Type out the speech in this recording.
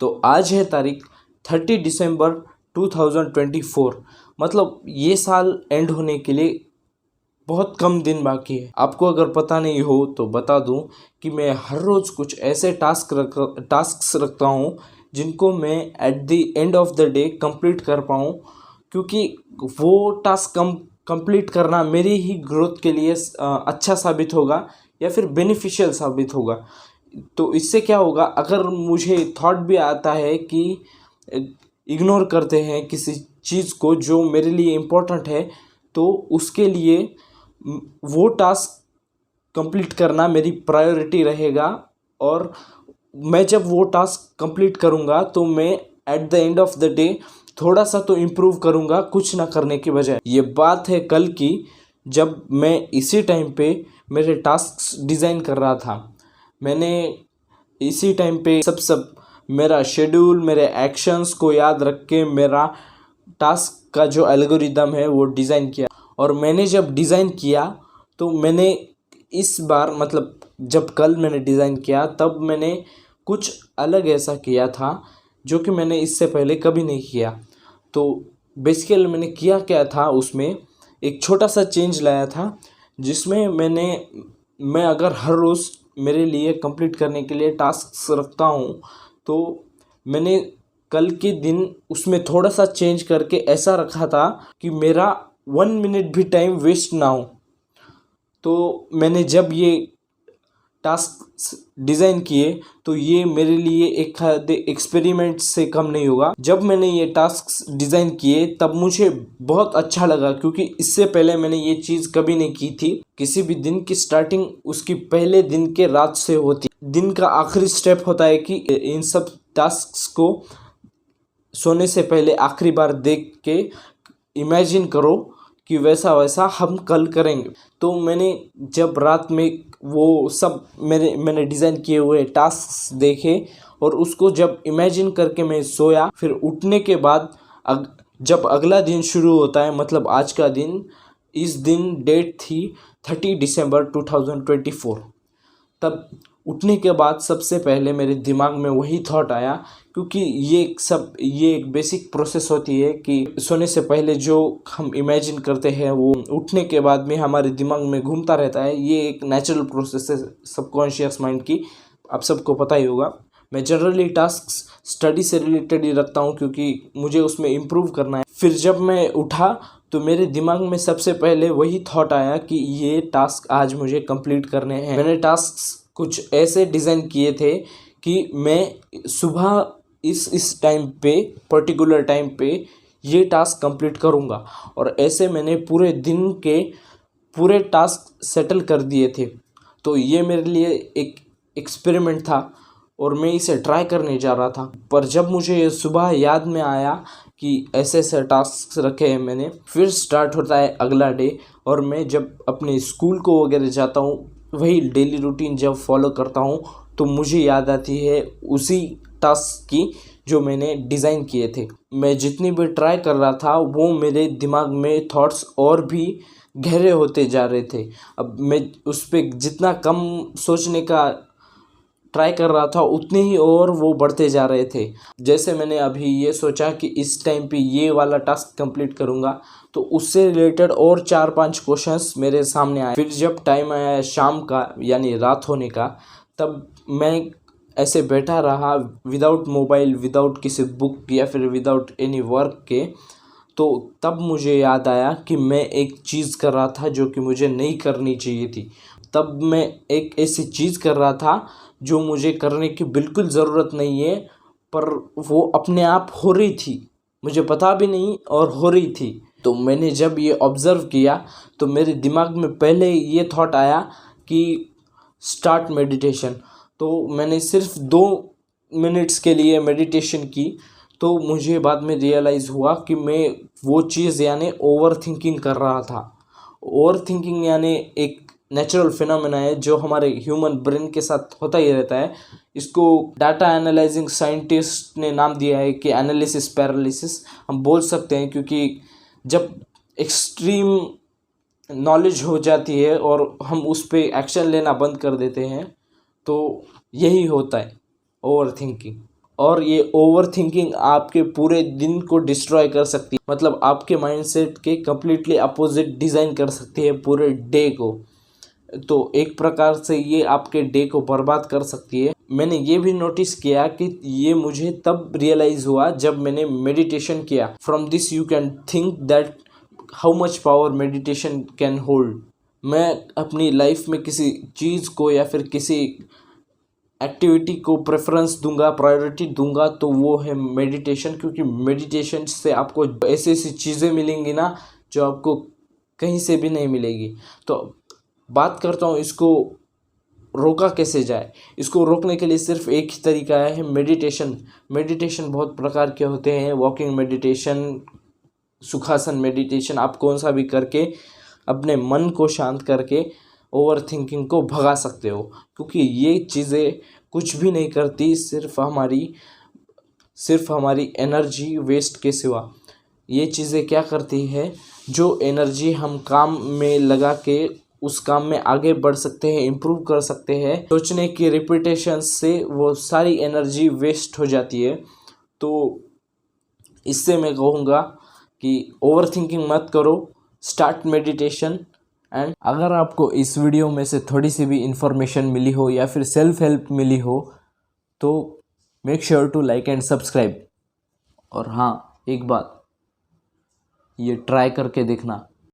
तो आज है तारीख 30 दिसंबर 2024। मतलब ये साल एंड होने के लिए बहुत कम दिन बाकी है। आपको अगर पता नहीं हो तो बता दूं कि मैं हर रोज़ कुछ ऐसे टास्क्स रखता हूं जिनको मैं at the end of the day complete कर पाऊं, क्योंकि वो टास्क कंप्लीट करना मेरी ही ग्रोथ के लिए अच्छा साबित होगा या फिर बेनिफिशियल साबित होगा। तो इससे क्या होगा, अगर मुझे थॉट भी आता है कि इग्नोर करते हैं किसी चीज़ को जो मेरे लिए इम्पोर्टेंट है, तो उसके लिए वो टास्क कंप्लीट करना मेरी प्रायोरिटी रहेगा। और मैं जब वो टास्क कंप्लीट करूँगा तो मैं at the end of the day थोड़ा सा तो इम्प्रूव करूँगा कुछ ना करने की बजाय। ये बात है कल की, जब मैं इसी टाइम पे मेरे टास्क डिज़ाइन कर रहा था। मैंने इसी टाइम पे सब मेरा शेड्यूल, मेरे एक्शंस को याद रख के मेरा टास्क का जो एल्गोरिदम है वो डिज़ाइन किया। और मैंने जब डिज़ाइन किया तो मैंने इस बार, मतलब जब कल मैंने डिज़ाइन किया तब मैंने कुछ अलग ऐसा किया था जो कि मैंने इससे पहले कभी नहीं किया। तो बेसिकली मैंने किया क्या था, उसमें एक छोटा सा चेंज लाया था, जिसमें मैं अगर हर रोज़ मेरे लिए कंप्लीट करने के लिए टास्क्स रखता हूँ, तो मैंने कल के दिन उसमें थोड़ा सा चेंज करके ऐसा रखा था कि मेरा 1 मिनट भी टाइम वेस्ट ना हो। तो मैंने जब ये टास्क डिज़ाइन किए तो ये मेरे लिए एक एक्सपेरिमेंट से कम नहीं होगा। जब मैंने ये टास्क डिज़ाइन किए तब मुझे बहुत अच्छा लगा, क्योंकि इससे पहले मैंने ये चीज़ कभी नहीं की थी। किसी भी दिन की स्टार्टिंग उसकी पहले दिन के रात से होती। दिन का आखिरी स्टेप होता है कि इन सब टास्क्स को सोने से पहले आखिरी बार देख के इमेजिन करो कि वैसा वैसा हम कल करेंगे। तो मैंने जब रात में वो सब मैंने डिज़ाइन किए हुए टास्क देखे और उसको जब इमेजिन करके मैं सोया, फिर उठने के बाद जब अगला दिन शुरू होता है, मतलब आज का दिन, इस दिन डेट थी 30 दिसंबर 2024। तब उठने के बाद सबसे पहले मेरे दिमाग में वही थॉट आया, क्योंकि ये एक बेसिक प्रोसेस होती है कि सोने से पहले जो हम इमेजिन करते हैं वो उठने के बाद में हमारे दिमाग में घूमता रहता है। ये एक नेचुरल प्रोसेस है सबकॉन्शियस माइंड की, आप सबको पता ही होगा। मैं जनरली टास्क स्टडी से रिलेटेड ही रखता हूँ, क्योंकि मुझे उसमें इम्प्रूव करना है। फिर जब मैं उठा तो मेरे दिमाग में सबसे पहले वही थॉट आया कि ये टास्क आज मुझे कंप्लीट करने हैं। मैंने टास्क कुछ ऐसे डिज़ाइन किए थे कि मैं सुबह इस टाइम पे, पर्टिकुलर टाइम पे ये टास्क कंप्लीट करूँगा। और ऐसे मैंने पूरे दिन के पूरे टास्क सेटल कर दिए थे। तो ये मेरे लिए एक एक्सपेरिमेंट था और मैं इसे ट्राई करने जा रहा था। पर जब मुझे सुबह याद में आया कि ऐसे ऐसे टास्क रखे हैं मैंने, फिर स्टार्ट होता है अगला डे। और मैं जब अपने स्कूल को वगैरह जाता हूँ, वही डेली रूटीन जब फॉलो करता हूँ, तो मुझे याद आती है उसी टास्क की जो मैंने डिज़ाइन किए थे। मैं जितनी भी ट्राई कर रहा था वो मेरे दिमाग में थॉट्स और भी गहरे होते जा रहे थे। अब मैं उस पर जितना कम सोचने का ट्राई कर रहा था उतने ही और वो बढ़ते जा रहे थे। जैसे मैंने अभी ये सोचा कि इस टाइम पे ये वाला टास्क कंप्लीट करूँगा, तो उससे रिलेटेड और 4-5 क्वेश्चंस मेरे सामने आए। फिर जब टाइम आया शाम का, यानी रात होने का, तब मैं ऐसे बैठा रहा विदाउट मोबाइल, विदाउट किसी बुक या फिर विदाउट एनी वर्क के। तो तब मुझे याद आया कि मैं एक चीज़ कर रहा था जो कि मुझे नहीं करनी चाहिए थी। तब मैं एक ऐसी चीज़ कर रहा था जो मुझे करने की बिल्कुल ज़रूरत नहीं है, पर वो अपने आप हो रही थी, मुझे पता भी नहीं और हो रही थी। तो मैंने जब ये ऑब्ज़र्व किया तो मेरे दिमाग में पहले ये थॉट आया कि स्टार्ट मेडिटेशन। तो मैंने सिर्फ 2 मिनट्स के लिए मेडिटेशन की। तो मुझे बाद में रियलाइज़ हुआ कि मैं वो चीज़ यानी ओवर थिंकिंग कर रहा था। ओवर थिंकिंग यानी एक नेचुरल फिनोमेना है जो हमारे ह्यूमन ब्रेन के साथ होता ही रहता है। इसको डाटा एनालाइजिंग साइंटिस्ट ने नाम दिया है कि एनालिसिस पैरालिसिस हम बोल सकते हैं, क्योंकि जब एक्सट्रीम नॉलेज हो जाती है और हम उस पर एक्शन लेना बंद कर देते हैं, तो यही होता है ओवर थिंकिंग। और ये ओवर थिंकिंग आपके पूरे दिन को डिस्ट्रॉय कर सकती है, मतलब आपके माइंडसेट के कम्प्लीटली अपोजिट डिज़ाइन कर सकती है पूरे डे को। तो एक प्रकार से ये आपके डे को बर्बाद कर सकती है। मैंने ये भी नोटिस किया कि ये मुझे तब रियलाइज़ हुआ जब मैंने मेडिटेशन किया। From this you can think that how much power meditation can hold. मैं अपनी लाइफ में किसी चीज़ को या फिर किसी एक्टिविटी को प्रेफरेंस दूंगा, प्रायोरिटी दूंगा, तो वो है मेडिटेशन। क्योंकि मेडिटेशन से आपको ऐसी ऐसी चीज़ें मिलेंगी ना जो आपको कहीं से भी नहीं मिलेगी। तो बात करता हूँ इसको रोका कैसे जाए। इसको रोकने के लिए सिर्फ एक ही तरीका है, मेडिटेशन। मेडिटेशन बहुत प्रकार के होते हैं, वॉकिंग मेडिटेशन, सुखासन मेडिटेशन। आप कौन सा भी करके अपने मन को शांत करके ओवर थिंकिंग को भगा सकते हो। क्योंकि ये चीज़ें कुछ भी नहीं करती, सिर्फ हमारी एनर्जी वेस्ट के सिवा। ये चीज़ें क्या करती है, जो एनर्जी हम काम में लगा के उस काम में आगे बढ़ सकते हैं, इम्प्रूव कर सकते हैं, सोचने की रिपीटेशन से वो सारी एनर्जी वेस्ट हो जाती है। तो इससे मैं कहूँगा कि ओवर थिंकिंग मत करो, स्टार्ट मेडिटेशन। एंड अगर आपको इस वीडियो में से थोड़ी सी भी इंफॉर्मेशन मिली हो या फिर सेल्फ हेल्प मिली हो तो make sure to like and subscribe. और हाँ, एक बात, ये ट्राई करके देखना,